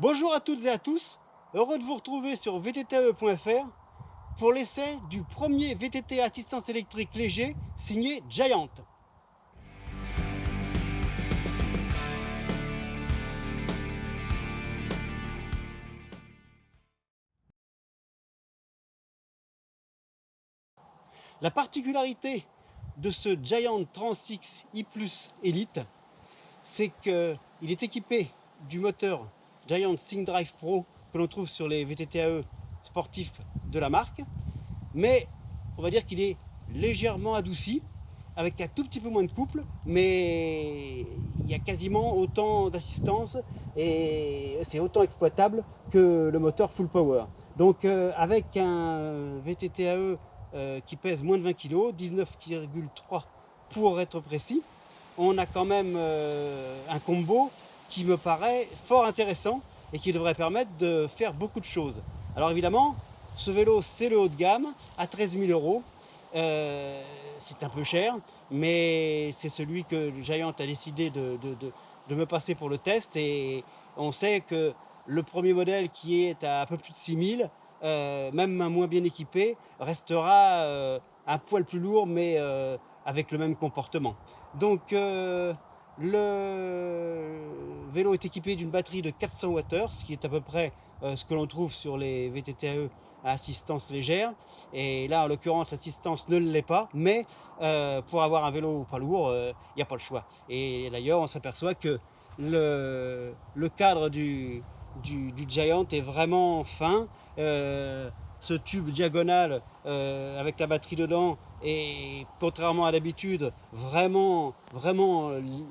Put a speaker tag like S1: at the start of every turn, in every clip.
S1: Bonjour à toutes et à tous, heureux de vous retrouver sur vtte.fr pour l'essai du premier VTT assistance électrique léger signé Giant. La particularité de ce Giant Trans-X i+ Elite, c'est qu'il est équipé du moteur Giant ThinkDrive Pro que l'on trouve sur les VTT-AE sportifs de la marque, mais on va dire qu'il est légèrement adouci, avec un tout petit peu moins de couple, mais il y a quasiment autant d'assistance et c'est autant exploitable que le moteur full power. Donc avec un VTT-AE qui pèse moins de 20 kg, 19,3 pour être précis, on a quand même un combo qui me paraît fort intéressant et qui devrait permettre de faire beaucoup de choses. Alors évidemment, ce vélo c'est le haut de gamme à 13 000 €. C'est un peu cher, mais c'est celui que Giant a décidé de me passer pour le test, et on sait que le premier modèle qui est à un peu plus de 6 000, même un moins bien équipé, restera un poil plus lourd, mais avec le même comportement. Donc le vélo est équipé d'une batterie de 400 Wh, ce qui est à peu près ce que l'on trouve sur les VTT-AE à assistance légère, et là en l'occurrence l'assistance ne l'est pas, mais pour avoir un vélo pas lourd, il n'y a pas le choix. Et d'ailleurs on s'aperçoit que le cadre du Giant est vraiment fin. Ce tube diagonal avec la batterie dedans est, contrairement à d'habitude, vraiment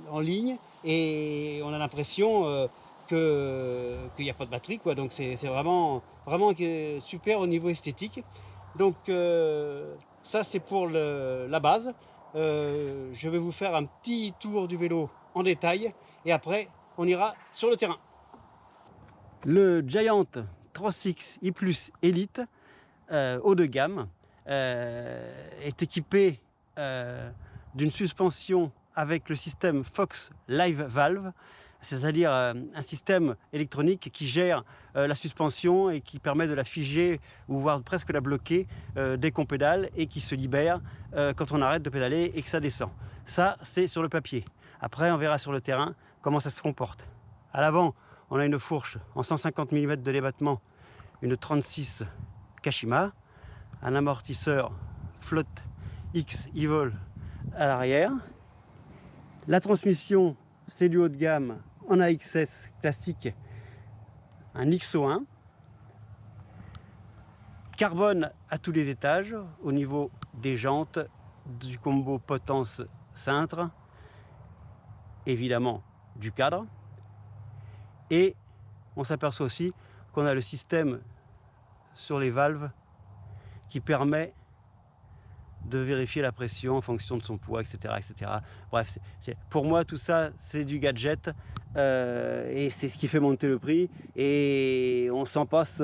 S1: en ligne, et on a l'impression qu'il n'y a pas de batterie, quoi. Donc c'est vraiment super au niveau esthétique. Donc ça c'est pour la base. Je vais vous faire un petit tour du vélo en détail et après on ira sur le terrain. Le Giant Trans-X i+ Elite haut de gamme est équipé d'une suspension avec le système Fox Live Valve, c'est-à-dire un système électronique qui gère la suspension et qui permet de la figer ou voire presque la bloquer dès qu'on pédale, et qui se libère quand on arrête de pédaler et que ça descend. Ça, c'est sur le papier. Après, on verra sur le terrain comment ça se comporte. À l'avant, on a une fourche en 150 mm de débattement, une 36 Kashima, un amortisseur Flotte X Evol à l'arrière. La transmission, c'est du haut de gamme en AXS classique, un XO1. Carbone à tous les étages, au niveau des jantes, du combo potence-cintre, évidemment du cadre. Et on s'aperçoit aussi qu'on a le système sur les valves qui permet de vérifier la pression en fonction de son poids, etc. etc. Bref, pour moi, tout ça, c'est du gadget, et c'est ce qui fait monter le prix, et on s'en passe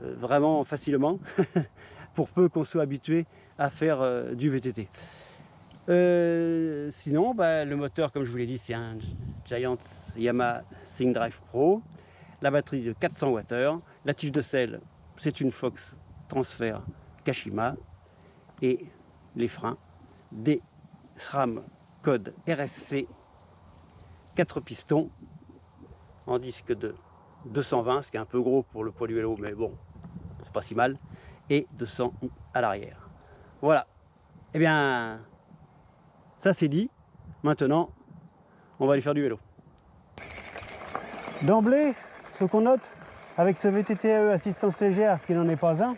S1: vraiment facilement, pour peu qu'on soit habitué à faire du VTT. Sinon, le moteur, comme je vous l'ai dit, c'est un Giant Yamaha ThinkDrive Pro, la batterie de 400 Wh, la tige de selle, c'est une Fox Transfer Kashima, et les freins, des SRAM code RSC 4 pistons en disque de 220, ce qui est un peu gros pour le poids du vélo, mais bon, c'est pas si mal, et 200 à l'arrière. Voilà, et bien ça c'est dit. Maintenant on va aller faire du vélo. D'emblée, ce qu'on note avec ce VTT-AE assistance légère, qui n'en est pas un,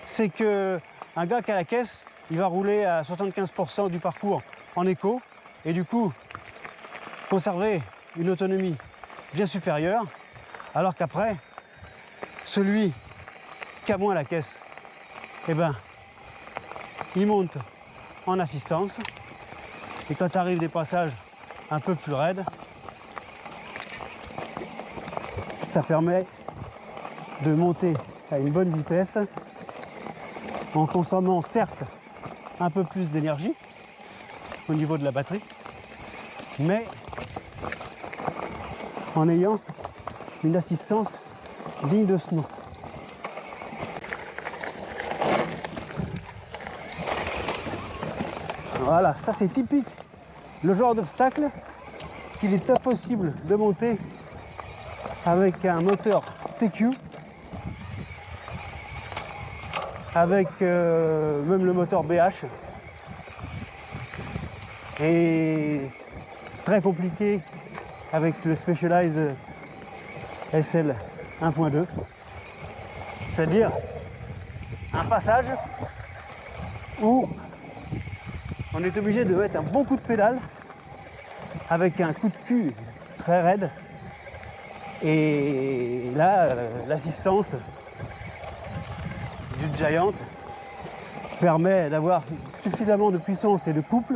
S1: c'est que un gars qui a la caisse, il va rouler à 75% du parcours en éco, et du coup conserver une autonomie bien supérieure, alors qu'après, celui qui a moins la caisse, eh ben, il monte en assistance, et quand arrivent des passages un peu plus raides, ça permet de monter à une bonne vitesse, en consommant certes un peu plus d'énergie au niveau de la batterie, mais en ayant une assistance digne de ce nom. Voilà, ça c'est typique, le genre d'obstacle qu'il est impossible de monter avec un moteur TQ, avec même le moteur BH. Et c'est très compliqué avec le Specialized SL 1.2, c'est-à-dire un passage où on est obligé de mettre un bon coup de pédale avec un coup de cul très raide. Et là, l'assistance du Giant permet d'avoir suffisamment de puissance et de couple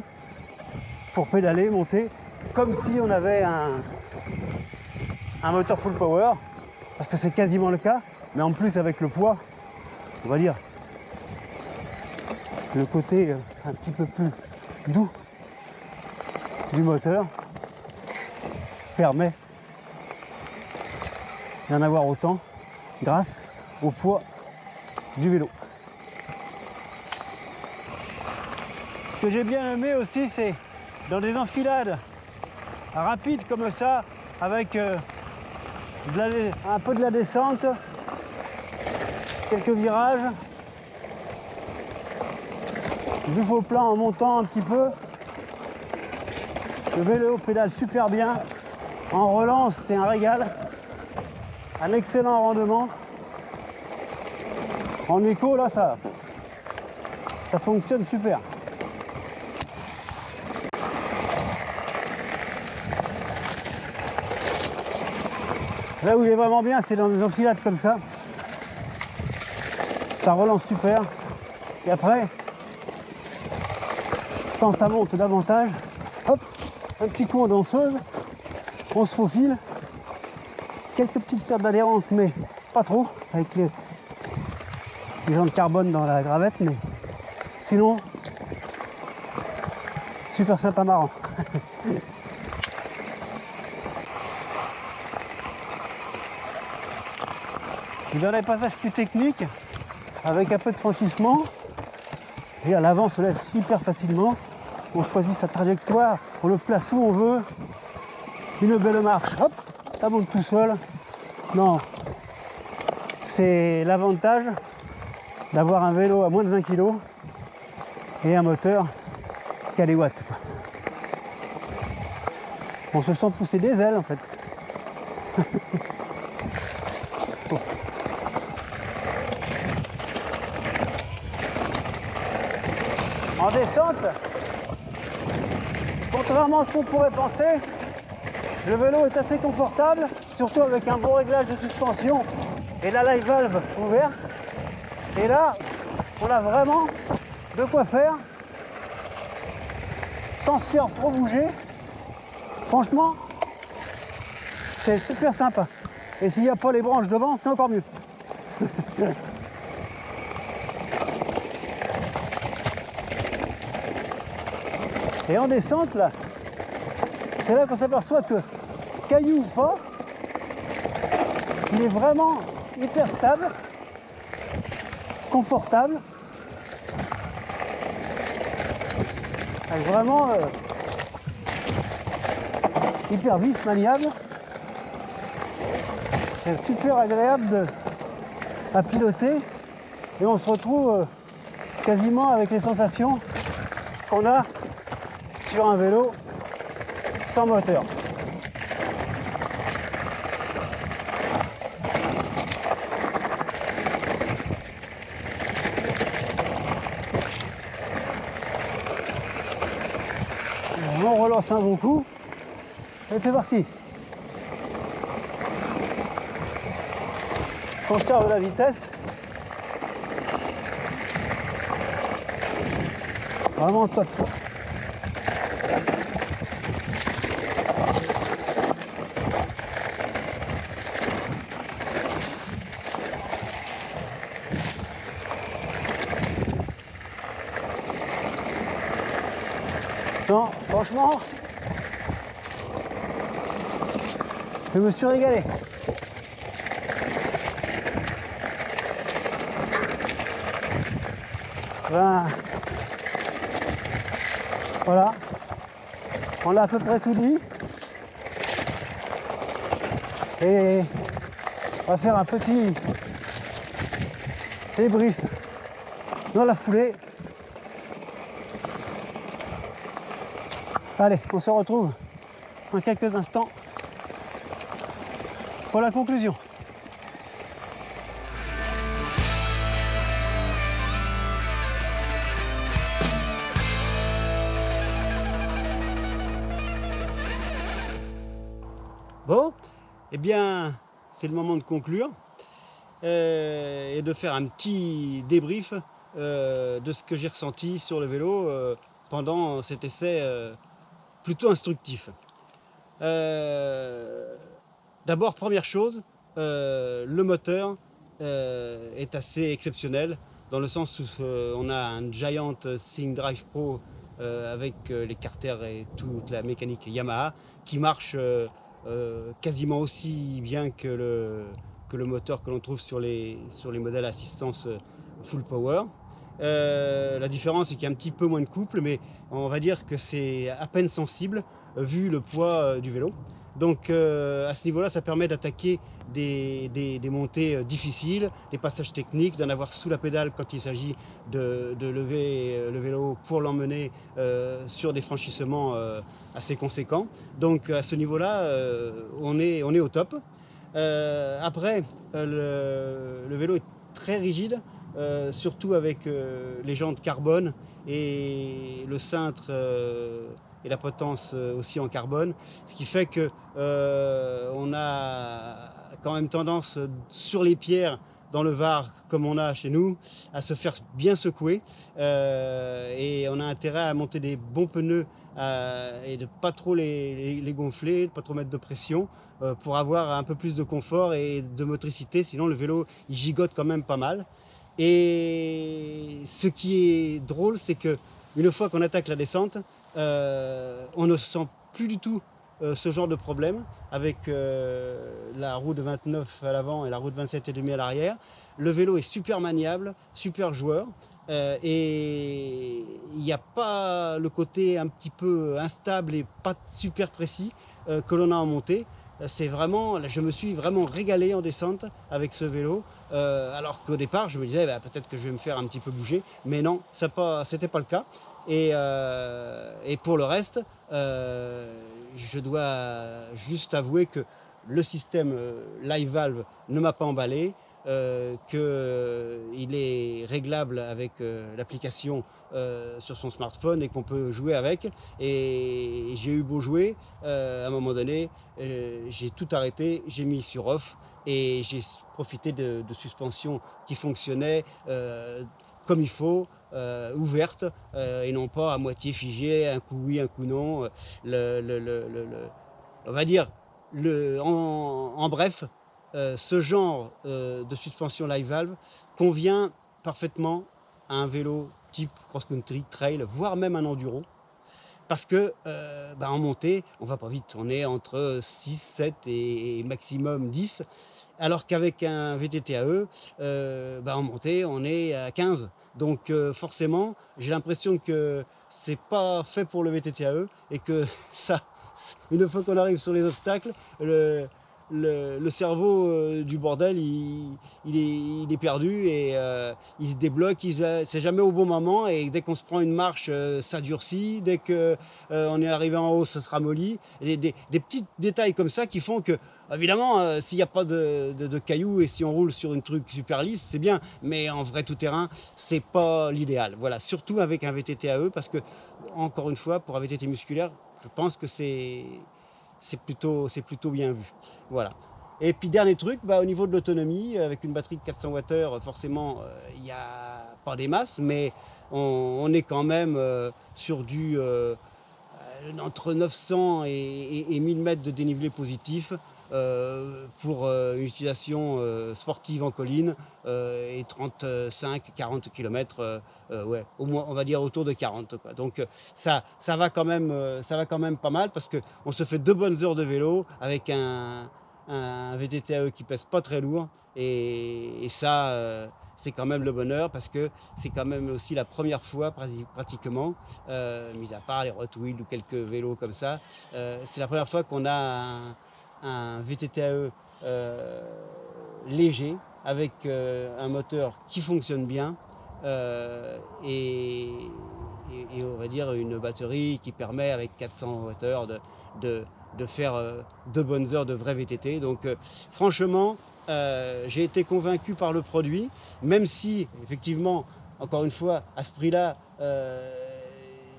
S1: pour pédaler, monter, comme si on avait un moteur full power, parce que c'est quasiment le cas, mais en plus avec le poids, on va dire, le côté un petit peu plus doux du moteur permet d'en avoir autant grâce au poids du vélo. Ce que j'ai bien aimé aussi, c'est dans des enfilades rapides comme ça, avec un peu de la descente, quelques virages, du faux plan en montant un petit peu. Le vélo pédale super bien. En relance, c'est un régal. Un excellent rendement. En écho, là, ça fonctionne super. Là où il est vraiment bien, c'est dans des enfilades comme ça. Ça relance super. Et après, quand ça monte davantage, hop, un petit coup en danseuse, on se faufile. Quelques petites pertes d'adhérence, mais pas trop, avec les jantes de carbone dans la gravette, mais sinon, super sympa, marrant. Et dans les passages plus techniques, avec un peu de franchissement, et à l'avant se laisse hyper facilement. On choisit sa trajectoire, on le place où on veut. Une belle marche, hop, ça monte tout seul. Non, c'est l'avantage d'avoir un vélo à moins de 20 kg et un moteur qui a des watts. On se sent pousser des ailes en fait. Bon. En descente, contrairement à ce qu'on pourrait penser, le vélo est assez confortable, surtout avec un bon réglage de suspension et la live valve ouverte. Et là, on a vraiment de quoi faire sans se faire trop bouger. Franchement, c'est super sympa. Et s'il n'y a pas les branches devant, c'est encore mieux. Et en descente, là, c'est là qu'on s'aperçoit que, caillou ou pas, il est vraiment hyper stable, confortable, avec vraiment hyper vif, maniable. C'est super agréable à piloter et on se retrouve quasiment avec les sensations qu'on a sur un vélo sans moteur. On relance un bon coup et c'est parti. Conserve la vitesse. Vraiment top. Non, franchement, Je me suis régalé. Ben, voilà, on a à peu près tout dit. Et on va faire un petit débrief dans la foulée. Allez, on se retrouve dans quelques instants pour la conclusion. Bon, eh bien, c'est le moment de conclure et de faire un petit débrief de ce que j'ai ressenti sur le vélo pendant cet essai plutôt instructif. D'abord, première chose, le moteur est assez exceptionnel dans le sens où on a un Giant Think Drive Pro avec les carters et toute la mécanique Yamaha qui marche quasiment aussi bien que le moteur que l'on trouve sur les modèles à assistance full power. La différence c'est qu'il y a un petit peu moins de couple, mais on va dire que c'est à peine sensible vu le poids du vélo. Donc à ce niveau-là, ça permet d'attaquer des montées difficiles, des passages techniques, d'en avoir sous la pédale quand il s'agit de lever le vélo pour l'emmener sur des franchissements assez conséquents. Donc à ce niveau-là, on est au top. Après, le vélo est très rigide, surtout avec les jantes carbone et le cintre et la potence aussi en carbone, ce qui fait que on a quand même tendance sur les pierres dans le Var, comme on a chez nous, à se faire bien secouer et on a intérêt à monter des bons pneus et de pas trop les gonfler, de pas trop mettre de pression pour avoir un peu plus de confort et de motricité, sinon le vélo il gigote quand même pas mal. Et ce qui est drôle, c'est que une fois qu'on attaque la descente, on ne sent plus du tout ce genre de problème avec la roue de 29 à l'avant et la roue de 27,5 à l'arrière. Le vélo est super maniable, super joueur et il n'y a pas le côté un petit peu instable et pas super précis que l'on a en montée. C'est vraiment, je me suis vraiment régalé en descente avec ce vélo, alors qu'au départ je me disais bah, peut-être que je vais me faire un petit peu bouger, mais non, c'était pas le cas. Et pour le reste, je dois juste avouer que le système Live Valve ne m'a pas emballé, qu'il est réglable avec l'application sur son smartphone et qu'on peut jouer avec. Et j'ai eu beau jouer, à un moment donné, j'ai tout arrêté, j'ai mis sur off et j'ai profité de suspensions qui fonctionnaient comme il faut, ouverte et non pas à moitié figée, un coup oui, un coup non. On va dire, en bref, ce genre de suspension Live Valve convient parfaitement à un vélo type cross-country, trail, voire même un enduro. Parce que en montée, on va pas vite, on est entre 6, 7 et maximum 10. Alors qu'avec un VTT-AE, en montée, on est à 15. Donc forcément, j'ai l'impression que c'est pas fait pour le VTT-AE et que ça, une fois qu'on arrive sur les obstacles, le cerveau du bordel, il est perdu et il se débloque, c'est jamais au bon moment et dès qu'on se prend une marche, ça durcit, dès qu'on est arrivé en haut, ça se ramollit. Et des petits détails comme ça qui font que, évidemment, s'il n'y a pas de cailloux et si on roule sur une truc super lisse, c'est bien, mais en vrai tout-terrain, c'est pas l'idéal. Voilà, surtout avec un VTT-AE parce que, encore une fois, pour un VTT musculaire, je pense que c'est plutôt bien vu. Voilà. Et puis dernier truc, au niveau de l'autonomie, avec une batterie de 400 Wh, forcément, il n'y a pas des masses, mais on est quand même sur du entre 900 et 1000 mètres de dénivelé positif pour une utilisation sportive en colline et 35-40 km, ouais, au moins on va dire autour de 40 quoi. Donc ça va quand même pas mal parce qu'on se fait 2 bonnes heures de vélo avec un un VTT-AE qui pèse pas très lourd, et ça, c'est quand même le bonheur, parce que c'est quand même aussi la première fois pratiquement, mis à part les Hot Wheels ou quelques vélos comme ça, c'est la première fois qu'on a un VTT-AE léger, avec un moteur qui fonctionne bien, et on va dire une batterie qui permet avec 400 Wh de faire de bonnes heures de vrai VTT. Donc franchement, j'ai été convaincu par le produit, même si effectivement, encore une fois, à ce prix-là,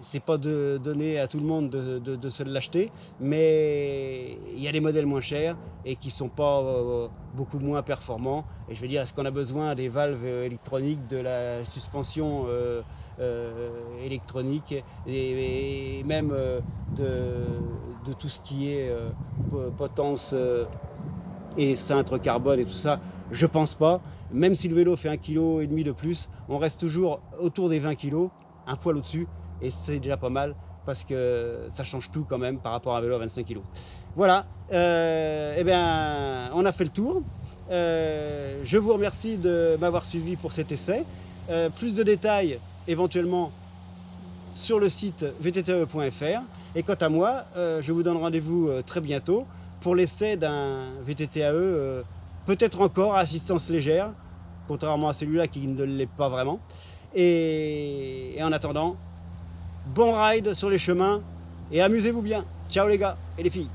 S1: c'est pas donné à tout le monde de se l'acheter, mais il y a des modèles moins chers et qui sont pas beaucoup moins performants. Et je veux dire, est-ce qu'on a besoin des valves électroniques, de la suspension électronique, et même de tout ce qui est potence et cintre carbone et tout ça? Je pense pas. Même si le vélo fait 1,5 kg de plus, on reste toujours autour des 20 kg, un poil au-dessus, et c'est déjà pas mal, parce que ça change tout quand même par rapport à un vélo à 25 kg. Voilà, eh bien, on a fait le tour. Je vous remercie de m'avoir suivi pour cet essai. Plus de détails éventuellement sur le site vtte.fr. Et quant à moi, je vous donne rendez-vous très bientôt pour l'essai d'un VTT-AE peut-être encore à assistance légère, contrairement à celui-là qui ne l'est pas vraiment. Et en attendant, bon ride sur les chemins et amusez-vous bien. Ciao les gars et les filles.